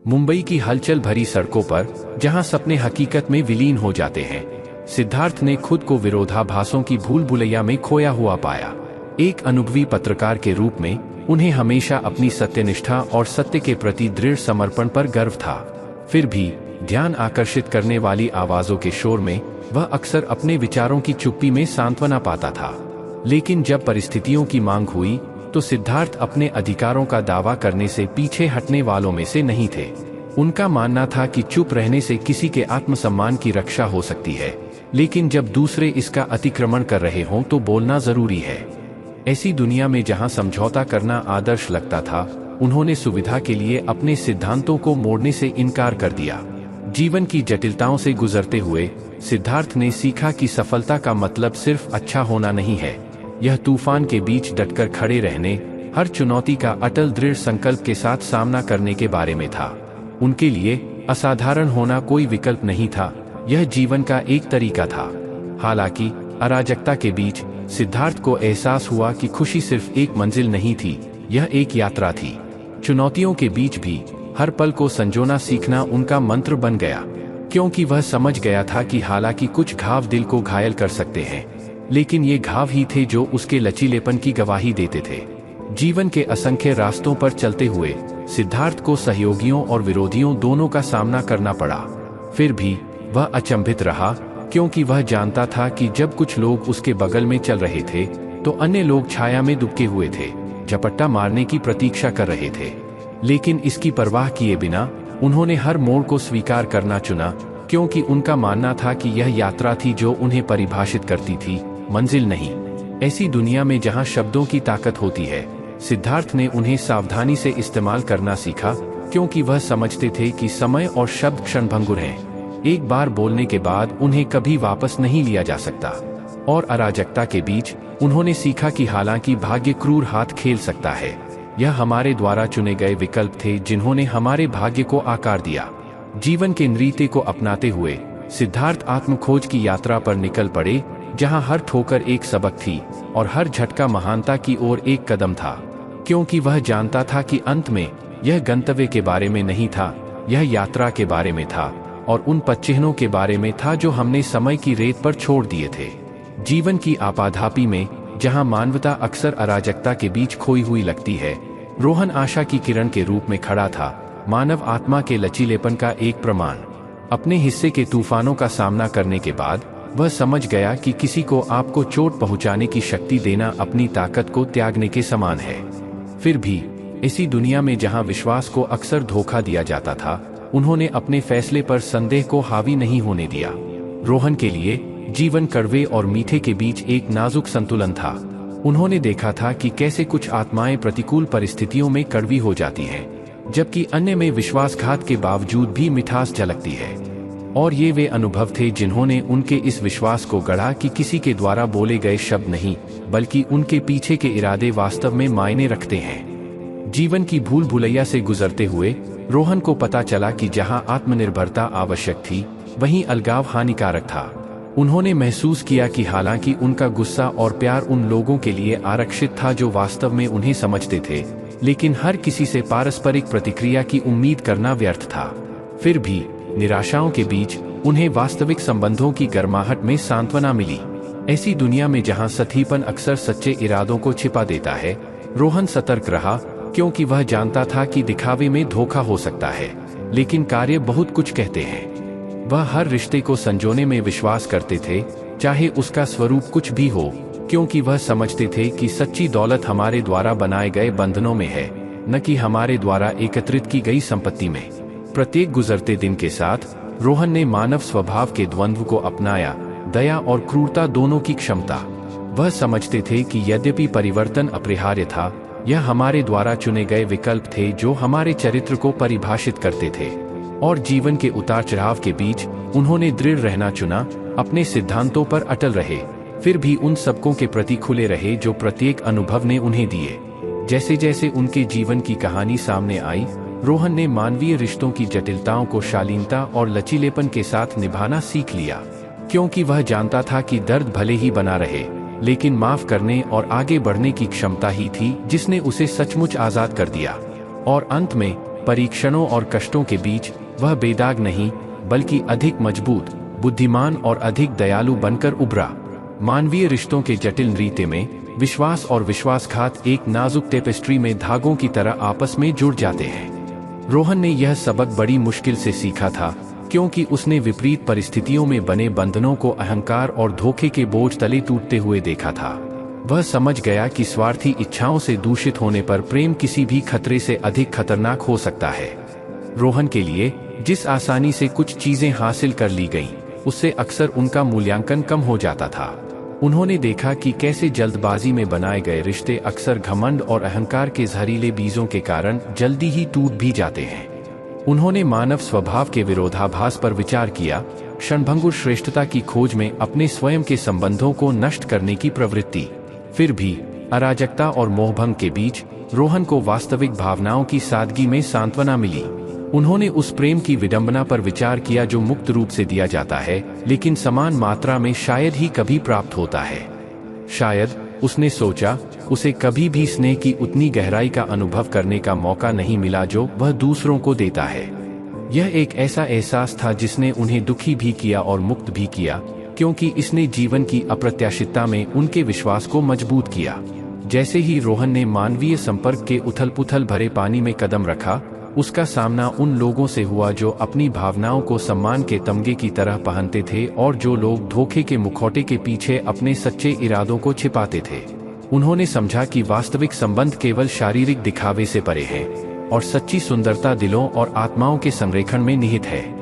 मुंबई की हलचल भरी सड़कों पर, जहां सपने हकीकत में विलीन हो जाते हैं, सिद्धार्थ ने खुद को विरोधाभासों की भूल भुलैया में खोया हुआ पाया। एक अनुभवी पत्रकार के रूप में उन्हें हमेशा अपनी सत्यनिष्ठा और सत्य के प्रति दृढ़ समर्पण पर गर्व था। फिर भी ध्यान आकर्षित करने वाली आवाजों के शोर में वह अक्सर अपने विचारों की चुप्पी में सांत्वना पाता था। लेकिन जब परिस्थितियों की मांग हुई तो सिद्धार्थ अपने अधिकारों का दावा करने से पीछे हटने वालों में से नहीं थे। उनका मानना था कि चुप रहने से किसी के आत्मसम्मान की रक्षा हो सकती है, लेकिन जब दूसरे इसका अतिक्रमण कर रहे हों तो बोलना जरूरी है। ऐसी दुनिया में जहां समझौता करना आदर्श लगता था, उन्होंने सुविधा के लिए अपने सिद्धांतों को मोड़ने से इनकार कर दिया। जीवन की जटिलताओं से गुजरते हुए सिद्धार्थ ने सीखा कि सफलता का मतलब सिर्फ अच्छा होना नहीं है, यह तूफान के बीच डटकर खड़े रहने, हर चुनौती का अटल दृढ़ संकल्प के साथ सामना करने के बारे में था। उनके लिए असाधारण होना कोई विकल्प नहीं था, यह जीवन का एक तरीका था। हालांकि अराजकता के बीच सिद्धार्थ को एहसास हुआ कि खुशी सिर्फ एक मंजिल नहीं थी, यह एक यात्रा थी। चुनौतियों के बीच भी हर पल को संजोना सीखना उनका मंत्र बन गया, क्योंकि वह समझ गया था कि हालांकि कुछ घाव दिल को घायल कर सकते हैं, लेकिन ये घाव ही थे जो उसके लचीलेपन की गवाही देते थे। जीवन के असंख्य रास्तों पर चलते हुए सिद्धार्थ को सहयोगियों और विरोधियों दोनों का सामना करना पड़ा। फिर भी वह अचंभित रहा, क्योंकि वह जानता था कि जब कुछ लोग उसके बगल में चल रहे थे तो अन्य लोग छाया में दुबके हुए थे, झपट्टा मारने की प्रतीक्षा कर रहे थे। लेकिन इसकी परवाह किए बिना उन्होंने हर मोड़ को स्वीकार करना चुना, क्योंकि उनका मानना था कि यह यात्रा थी जो उन्हें परिभाषित करती थी, मंजिल नहीं। ऐसी दुनिया में जहां शब्दों की ताकत होती है, सिद्धार्थ ने उन्हें सावधानी से इस्तेमाल करना सीखा, क्योंकि वह समझते थे कि समय और शब्द क्षणभंगुर हैं। एक बार बोलने के बाद उन्हें कभी वापस नहीं लिया जा सकता। और अराजकता के बीच उन्होंने सीखा कि हालांकि भाग्य क्रूर हाथ खेल सकता है, यह हमारे द्वारा चुने गए विकल्प थे जिन्होंने हमारे भाग्य को आकार दिया। जीवन के नृत्य को अपनाते हुए सिद्धार्थ आत्मखोज की यात्रा पर निकल पड़े, जहां हर ठोकर एक सबक थी और हर झटका महानता की ओर एक कदम था। क्योंकि वह जानता था कि अंत में यह गंतव्य के बारे में नहीं था, यह यात्रा के बारे में था, और उन पदचिह्नों के बारे में था जो हमने समय की रेत पर छोड़ दिए थे। जीवन की आपाधापी में जहां मानवता अक्सर अराजकता के बीच खोई हुई लगती है, रोहन आशा की किरण के रूप में खड़ा था, मानव आत्मा के लचीलेपन का एक प्रमाण। अपने हिस्से के तूफानों का सामना करने के बाद वह समझ गया कि किसी को आपको चोट पहुंचाने की शक्ति देना अपनी ताकत को त्यागने के समान है। फिर भी इसी दुनिया में जहां विश्वास को अक्सर धोखा दिया जाता था, उन्होंने अपने फैसले पर संदेह को हावी नहीं होने दिया। रोहन के लिए जीवन कड़वे और मीठे के बीच एक नाजुक संतुलन था। उन्होंने देखा था कि कैसे कुछ आत्माएं प्रतिकूल परिस्थितियों में कड़वी हो जाती हैं, जबकि अन्य में विश्वासघात के बावजूद भी मिठास झलकती है। और ये वे अनुभव थे जिन्होंने उनके इस विश्वास को गढ़ा कि किसी के द्वारा बोले गए शब्द नहीं, बल्कि उनके पीछे के इरादे वास्तव में मायने रखते हैं। जीवन की भूल भुलैया से गुजरते हुए रोहन को पता चला कि जहां आत्मनिर्भरता आवश्यक थी, वहीं अलगाव हानिकारक था। उन्होंने महसूस किया कि हालांकि उनका गुस्सा और प्यार उन लोगों के लिए आरक्षित था जो वास्तव में उन्हें समझते थे, लेकिन हर किसी से पारस्परिक प्रतिक्रिया की उम्मीद करना व्यर्थ था। फिर भी निराशाओं के बीच उन्हें वास्तविक संबंधों की गर्माहट में सांत्वना मिली। ऐसी दुनिया में जहां सतीपन अक्सर सच्चे इरादों को छिपा देता है, रोहन सतर्क रहा, क्योंकि वह जानता था कि दिखावे में धोखा हो सकता है, लेकिन कार्य बहुत कुछ कहते हैं। वह हर रिश्ते को संजोने में विश्वास करते थे, चाहे उसका स्वरूप कुछ भी हो, क्योंकि वह समझते थे कि सच्ची दौलत हमारे द्वारा बनाए गए बंधनों में है, न कि हमारे द्वारा एकत्रित की गई संपत्ति में। प्रत्येक गुजरते दिन के साथ रोहन ने मानव स्वभाव के द्वंद्व को अपनाया, दया और क्रूरता दोनों की क्षमता। वह समझते थे कि यद्यपि परिवर्तन अपरिहार्य था, यह हमारे द्वारा चुने गए विकल्प थे जो हमारे चरित्र को परिभाषित करते थे। और जीवन के उतार चढ़ाव के बीच उन्होंने दृढ़ रहना चुना, अपने सिद्धांतों पर अटल रहे, फिर भी उन सबकों के प्रति खुले रहे जो प्रत्येक अनुभव ने उन्हें दिए। जैसे जैसे उनके जीवन की कहानी सामने आई, रोहन ने मानवीय रिश्तों की जटिलताओं को शालीनता और लचीलेपन के साथ निभाना सीख लिया, क्योंकि वह जानता था कि दर्द भले ही बना रहे, लेकिन माफ करने और आगे बढ़ने की क्षमता ही थी जिसने उसे सचमुच आजाद कर दिया। और अंत में परीक्षणों और कष्टों के बीच वह बेदाग नहीं बल्कि अधिक मजबूत, बुद्धिमान और अधिक दयालु बनकर उभरा। मानवीय रिश्तों के जटिल नृत्य में विश्वास और विश्वासघात एक नाजुक टेपेस्ट्री में धागों की तरह आपस में जुड़ जाते हैं। रोहन ने यह सबक बड़ी मुश्किल से सीखा था, क्योंकि उसने विपरीत परिस्थितियों में बने बंधनों को अहंकार और धोखे के बोझ तले टूटते हुए देखा था। वह समझ गया कि स्वार्थी इच्छाओं से दूषित होने पर प्रेम किसी भी खतरे से अधिक खतरनाक हो सकता है। रोहन के लिए जिस आसानी से कुछ चीजें हासिल कर ली गईं, उससे अक्सर उनका मूल्यांकन कम हो जाता था। उन्होंने देखा कि कैसे जल्दबाजी में बनाए गए रिश्ते अक्सर घमंड और अहंकार के जहरीले बीजों के कारण जल्दी ही टूट भी जाते हैं। उन्होंने मानव स्वभाव के विरोधाभास पर विचार किया, क्षणभंगुर श्रेष्ठता की खोज में अपने स्वयं के संबंधों को नष्ट करने की प्रवृत्ति। फिर भी अराजकता और मोहभंग के बीच रोहन को वास्तविक भावनाओं की सादगी में सांत्वना मिली। उन्होंने उस प्रेम की विडंबना पर विचार किया जो मुक्त रूप से दिया जाता है, लेकिन समान मात्रा में शायद ही कभी प्राप्त होता है। शायद, उसने सोचा, उसे कभी भी स्नेह की उतनी गहराई का अनुभव करने का मौका नहीं मिला जो वह दूसरों को देता है। यह एक ऐसा एहसास था जिसने उन्हें दुखी भी किया और मुक्त भी किया, क्योंकि इसने जीवन की अप्रत्याशितता में उनके विश्वास को मजबूत किया। जैसे ही रोहन ने मानवीय संपर्क के उथल-पुथल भरे पानी में कदम रखा, उसका सामना उन लोगों से हुआ जो अपनी भावनाओं को सम्मान के तमगे की तरह पहनते थे और जो लोग धोखे के मुखौटे के पीछे अपने सच्चे इरादों को छिपाते थे। उन्होंने समझा कि वास्तविक संबंध केवल शारीरिक दिखावे से परे है और सच्ची सुंदरता दिलों और आत्माओं के संरेखण में निहित है।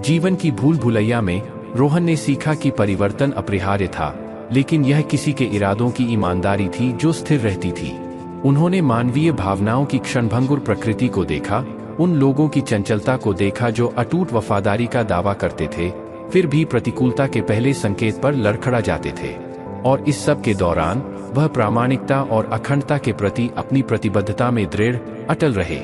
जीवन की भूल भुलैया में रोहन ने सीखा कि परिवर्तन अपरिहार्य था, लेकिन यह किसी के इरादों की ईमानदारी थी जो स्थिर रहती थी। उन्होंने मानवीय भावनाओं की क्षणभंगुर प्रकृति को देखा, उन लोगों की चंचलता को देखा जो अटूट वफादारी का दावा करते थे, फिर भी प्रतिकूलता के पहले संकेत पर लड़खड़ा जाते थे। और इस सब के दौरान वह प्रामाणिकता और अखंडता के प्रति अपनी प्रतिबद्धता में दृढ़ अटल रहे।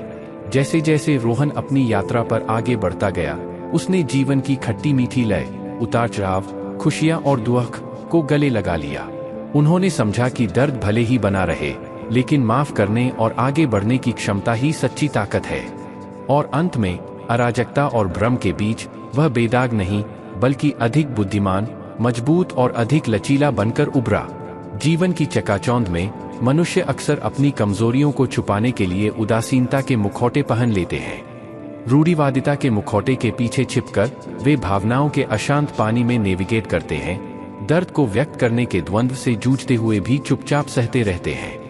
जैसे जैसे रोहन अपनी यात्रा पर आगे बढ़ता गया, उसने जीवन की खट्टी मीठी लय, उतार चढ़ाव, खुशियां और दुख को गले लगा लिया। उन्होंने समझा कि दर्द भले ही बना रहे, लेकिन माफ करने और आगे बढ़ने की क्षमता ही सच्ची ताकत है। और अंत में अराजकता और भ्रम के बीच वह बेदाग नहीं बल्कि अधिक बुद्धिमान, मजबूत और अधिक लचीला बनकर उभरा। जीवन की चकाचौंध में मनुष्य अक्सर अपनी कमजोरियों को छुपाने के लिए उदासीनता के मुखौटे पहन लेते हैं। रूढ़िवादिता के मुखौटे के पीछे छिपकर वे भावनाओं के अशांत पानी में नेविगेट करते हैं, दर्द को व्यक्त करने के द्वंद्व से जूझते हुए भी चुपचाप सहते रहते हैं।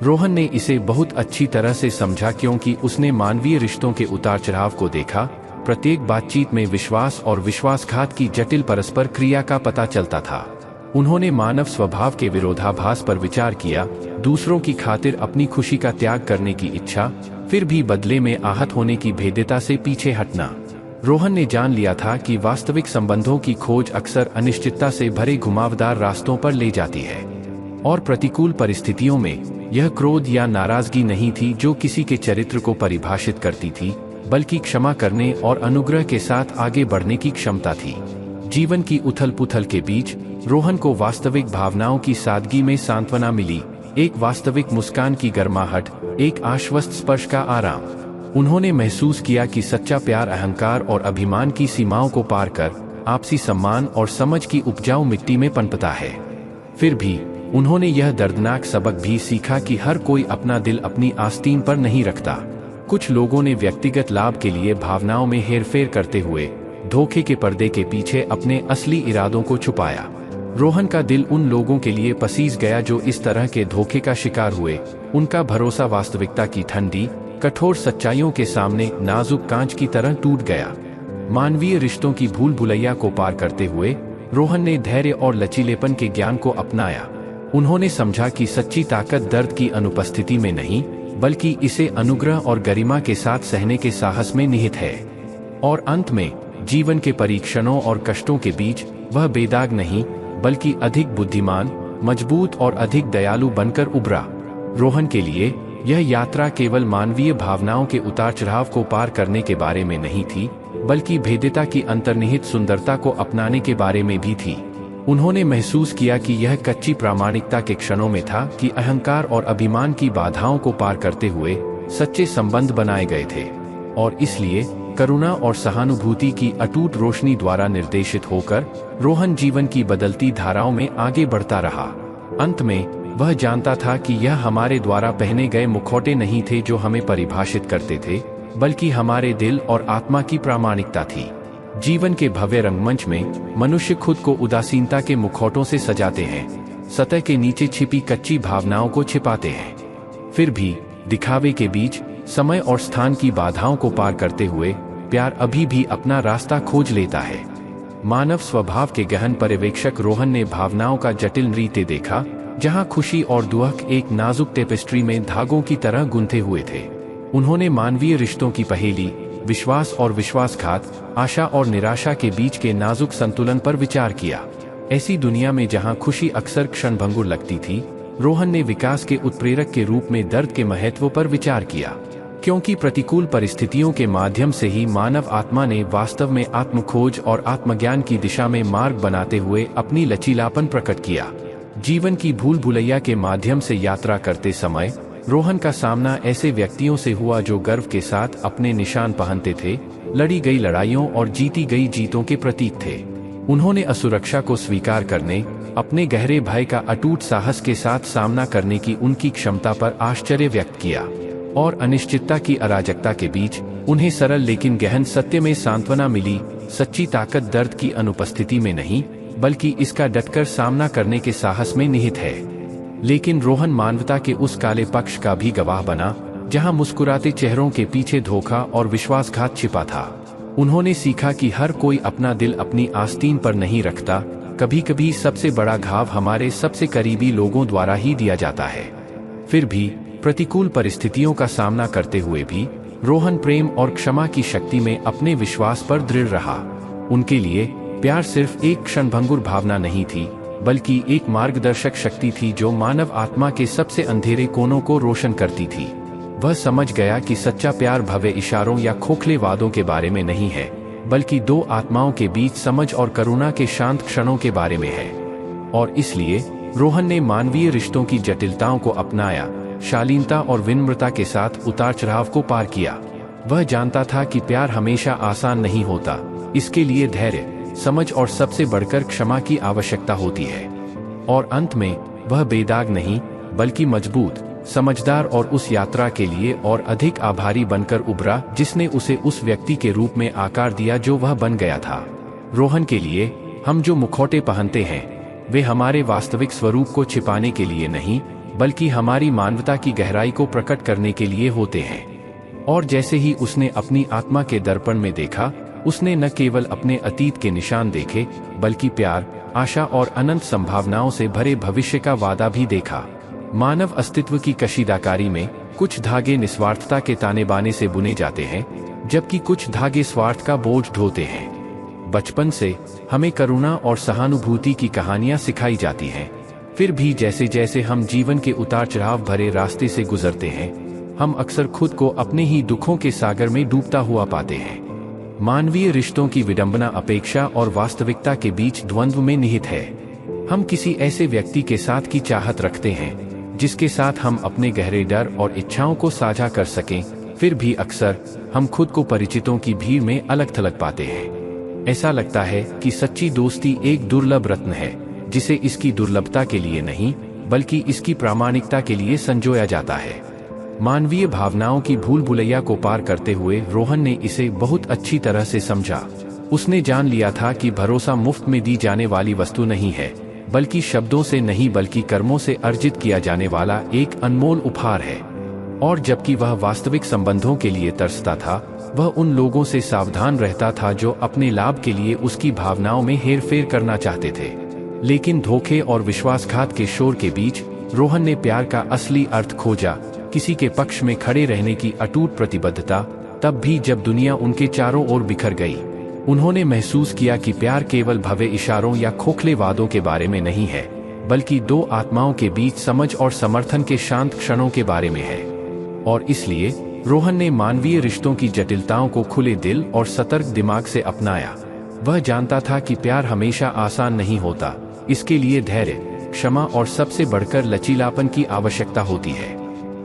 रोहन ने इसे बहुत अच्छी तरह से समझा, क्योंकि उसने मानवीय रिश्तों के उतार चढ़ाव को देखा। प्रत्येक बातचीत में विश्वास और विश्वासघात की जटिल परस्पर क्रिया का पता चलता था। उन्होंने मानव स्वभाव के विरोधाभास पर विचार किया, दूसरों की खातिर अपनी खुशी का त्याग करने की इच्छा, फिर भी बदले में आहत होने की भेद्यता से पीछे हटना। रोहन ने जान लिया था कि वास्तविक संबंधों की खोज अक्सर अनिश्चितता से भरे घुमावदार रास्तों पर ले जाती है, और प्रतिकूल परिस्थितियों में यह क्रोध या नाराजगी नहीं थी जो किसी के चरित्र को परिभाषित करती थी, बल्कि क्षमा करने और अनुग्रह के साथ आगे बढ़ने की क्षमता थी। जीवन की उथल-पुथल के बीच रोहन को वास्तविक भावनाओं की सादगी में सांत्वना मिली, एक वास्तविक मुस्कान की गर्माहट, एक आश्वस्त स्पर्श का आराम। उन्होंने महसूस किया कि सच्चा प्यार अहंकार और अभिमान की सीमाओं को पार कर आपसी सम्मान और समझ की उपजाऊ मिट्टी में पनपता है। फिर भी उन्होंने यह दर्दनाक सबक भी सीखा कि हर कोई अपना दिल अपनी आस्तीन पर नहीं रखता। कुछ लोगों ने व्यक्तिगत लाभ के लिए भावनाओं में हेरफेर करते हुए धोखे के पर्दे के पीछे अपने असली इरादों को छुपाया। रोहन का दिल उन लोगों के लिए पसीज गया जो इस तरह के धोखे का शिकार हुए। उनका भरोसा वास्तविकता की ठंडी, कठोर सच्चाइयों के सामने नाजुक कांच की तरह टूट गया। मानवीय रिश्तों की भूल भुलैया को पार करते हुए रोहन ने धैर्य और लचीलेपन के ज्ञान को अपनाया। उन्होंने समझा कि सच्ची ताकत दर्द की अनुपस्थिति में नहीं, बल्कि इसे अनुग्रह और गरिमा के साथ सहने के साहस में निहित है। और अंत में जीवन के परीक्षणों और कष्टों के बीच वह बेदाग नहीं, बल्कि अधिक बुद्धिमान, मजबूत और अधिक दयालु बनकर उभरा। रोहन के लिए यह यात्रा केवल मानवीय भावनाओं के उतार चढ़ाव को पार करने के बारे में नहीं थी, बल्कि भेद्यता की अंतर्निहित सुंदरता को अपनाने के बारे में भी थी। उन्होंने महसूस किया कि यह कच्ची प्रामाणिकता के क्षणों में था कि अहंकार और अभिमान की बाधाओं को पार करते हुए सच्चे संबंध बनाए गए थे। और इसलिए करुणा और सहानुभूति की अटूट रोशनी द्वारा निर्देशित होकर रोहन जीवन की बदलती धाराओं में आगे बढ़ता रहा। अंत में वह जानता था कि यह हमारे द्वारा पहने गए मुखौटे नहीं थे जो हमें परिभाषित करते थे, बल्कि हमारे दिल और आत्मा की प्रामाणिकता थी। जीवन के भव्य रंगमंच में मनुष्य खुद को उदासीनता के मुखौटों से सजाते हैं, सतह के नीचे छिपी कच्ची भावनाओं को छिपाते हैं। फिर भी दिखावे के बीच समय और स्थान की बाधाओं को पार करते हुए प्यार अभी भी अपना रास्ता खोज लेता है। मानव स्वभाव के गहन पर्यवेक्षक रोहन ने भावनाओं का जटिल नृत्य देखा, जहां खुशी और दुख एक नाजुक टेपेस्ट्री में धागों की तरह गुंथे हुए थे। उन्होंने मानवीय रिश्तों की पहेली, विश्वास और विश्वासघात, आशा और निराशा के बीच के नाजुक संतुलन पर विचार किया। ऐसी दुनिया में जहां खुशी अक्सर क्षणभंगुर लगती थी, रोहन ने विकास के उत्प्रेरक के रूप में दर्द के महत्व पर विचार किया, क्योंकि प्रतिकूल परिस्थितियों के माध्यम से ही मानव आत्मा ने वास्तव में आत्मखोज और आत्मज्ञान की दिशा में मार्ग बनाते हुए अपनी लचीलापन प्रकट किया। जीवन की भूल भुलैया के माध्यम से यात्रा करते समय रोहन का सामना ऐसे व्यक्तियों से हुआ जो गर्व के साथ अपने निशान पहनते थे, लड़ी गई लड़ाइयों और जीती गई जीतों के प्रतीक थे। उन्होंने असुरक्षा को स्वीकार करने, अपने गहरे भय का अटूट साहस के साथ सामना करने की उनकी क्षमता पर आश्चर्य व्यक्त किया, और अनिश्चितता की अराजकता के बीच उन्हें सरल लेकिन गहन सत्य में सांत्वना मिली। सच्ची ताकत दर्द की अनुपस्थिति में नहीं, बल्कि इसका डटकर सामना करने के साहस में निहित है। लेकिन रोहन मानवता के उस काले पक्ष का भी गवाह बना, जहां मुस्कुराते चेहरों के पीछे धोखा और विश्वासघात छिपा था। उन्होंने सीखा कि हर कोई अपना दिल अपनी आस्तीन पर नहीं रखता। कभी कभी सबसे बड़ा घाव हमारे सबसे करीबी लोगों द्वारा ही दिया जाता है। फिर भी प्रतिकूल परिस्थितियों का सामना करते हुए भी रोहन प्रेम और क्षमा की शक्ति में अपने विश्वास पर दृढ़ रहा। उनके लिए प्यार सिर्फ एक क्षणभंगुर भावना नहीं थी, बल्कि एक मार्गदर्शक शक्ति थी जो मानव आत्मा के सबसे अंधेरे कोनों को रोशन करती थी। वह समझ गया कि सच्चा प्यार भव्य इशारों या खोखले वादों के बारे में नहीं है, बल्कि दो आत्माओं के बीच समझ और करुणा के शांत क्षणों के बारे में है। और इसलिए रोहन ने मानवीय रिश्तों की जटिलताओं को अपनाया, शालीनता और विनम्रता के साथ उतार चढ़ाव को पार किया। वह जानता था कि प्यार हमेशा आसान नहीं होता, इसके लिए धैर्य, समझ और सबसे बढ़कर क्षमा की आवश्यकता होती है। और अंत में वह बेदाग नहीं, बल्कि मजबूत, समझदार और उस यात्रा के लिए और अधिक आभारी बनकर उभरा जिसने उसे उस व्यक्ति के रूप में आकार दिया जो वह बन गया था। रोहन के लिए हम जो मुखौटे पहनते हैं वे हमारे वास्तविक स्वरूप को छिपाने के लिए नहीं, बल्कि हमारी मानवता की गहराई को प्रकट करने के लिए होते हैं। और जैसे ही उसने अपनी आत्मा के दर्पण में देखा, उसने न केवल अपने अतीत के निशान देखे, बल्कि प्यार, आशा और अनंत संभावनाओं से भरे भविष्य का वादा भी देखा। मानव अस्तित्व की कशीदाकारी में कुछ धागे निस्वार्थता के ताने बाने से बुने जाते हैं, जबकि कुछ धागे स्वार्थ का बोझ ढोते हैं। बचपन से हमें करुणा और सहानुभूति की कहानियां सिखाई जाती हैं। फिर भी जैसे जैसे हम जीवन के उतार चढ़ाव भरे रास्ते से गुजरते हैं, हम अक्सर खुद को अपने ही दुखों के सागर में डूबता हुआ पाते हैं। मानवीय रिश्तों की विडंबना अपेक्षा और वास्तविकता के बीच द्वंद्व में निहित है। हम किसी ऐसे व्यक्ति के साथ की चाहत रखते हैं जिसके साथ हम अपने गहरे डर और इच्छाओं को साझा कर सकें, फिर भी अक्सर हम खुद को परिचितों की भीड़ में अलग थलग पाते हैं। ऐसा लगता है कि सच्ची दोस्ती एक दुर्लभ रत्न है, जिसे इसकी दुर्लभता के लिए नहीं, बल्कि इसकी प्रामाणिकता के लिए संजोया जाता है। मानवीय भावनाओं की भूल भुलैया को पार करते हुए रोहन ने इसे बहुत अच्छी तरह से समझा। उसने जान लिया था कि भरोसा मुफ्त में दी जाने वाली वस्तु नहीं है, बल्कि शब्दों से नहीं बल्कि कर्मों से अर्जित किया जाने वाला एक अनमोल उपहार है। और जबकि वह वास्तविक संबंधों के लिए तरसता था, वह उन लोगों से सावधान रहता था जो अपने लाभ के लिए उसकी भावनाओं में हेरफेर करना चाहते थे। लेकिन धोखे और विश्वासघात के शोर के बीच रोहन ने प्यार का असली अर्थ खोजा, किसी के पक्ष में खड़े रहने की अटूट प्रतिबद्धता। तब भी जब दुनिया उनके चारों ओर बिखर गई, उन्होंने महसूस किया कि प्यार केवल भव्य इशारों या खोखले वादों के बारे में नहीं है, बल्कि दो आत्माओं के बीच समझ और समर्थन के शांत क्षणों के बारे में है। और इसलिए रोहन ने मानवीय रिश्तों की जटिलताओं को खुले दिल और सतर्क दिमाग से अपनाया। वह जानता था कि प्यार हमेशा आसान नहीं होता, इसके लिए धैर्य, क्षमा और सबसे बढ़कर लचीलापन की आवश्यकता होती है।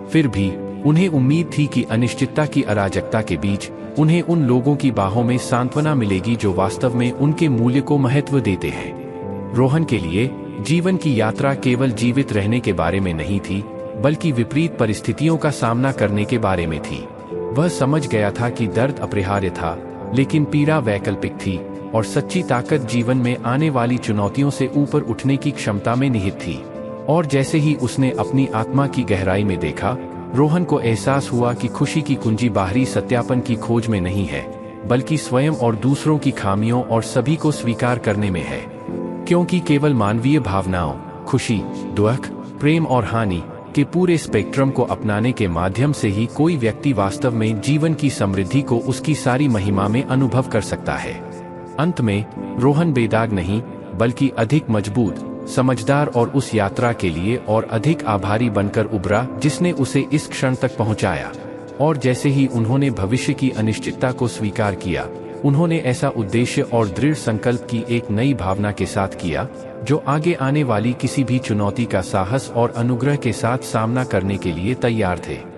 फिर भी उन्हें उम्मीद थी कि अनिश्चितता की अराजकता के बीच उन्हें उन लोगों की बाहों में सांत्वना मिलेगी जो वास्तव में उनके मूल्य को महत्व देते हैं। रोहन के लिए जीवन की यात्रा केवल जीवित रहने के बारे में नहीं थी, बल्कि विपरीत परिस्थितियों का सामना करने के बारे में थी। वह समझ गया था कि दर्द अपरिहार्य था, लेकिन पीड़ा वैकल्पिक थी, और सच्ची ताकत जीवन में आने वाली चुनौतियों से ऊपर उठने की क्षमता में निहित थी। और जैसे ही उसने अपनी आत्मा की गहराई में देखा, रोहन को एहसास हुआ कि खुशी की कुंजी बाहरी सत्यापन की खोज में नहीं है, बल्कि स्वयं और दूसरों की खामियों और सभी को स्वीकार करने में है। क्योंकि केवल मानवीय भावनाओं, खुशी, दुख, प्रेम और हानि के पूरे स्पेक्ट्रम को अपनाने के माध्यम से ही कोई व्यक्ति वास्तव में जीवन की समृद्धि को उसकी सारी महिमा में अनुभव कर सकता है। अंत में रोहन बेदाग नहीं, बल्कि अधिक मजबूत, समझदार और उस यात्रा के लिए और अधिक आभारी बनकर उभरा जिसने उसे इस क्षण तक पहुंचाया। और जैसे ही उन्होंने भविष्य की अनिश्चितता को स्वीकार किया, उन्होंने ऐसा उद्देश्य और दृढ़ संकल्प की एक नई भावना के साथ किया, जो आगे आने वाली किसी भी चुनौती का साहस और अनुग्रह के साथ सामना करने के लिए तैयार थे।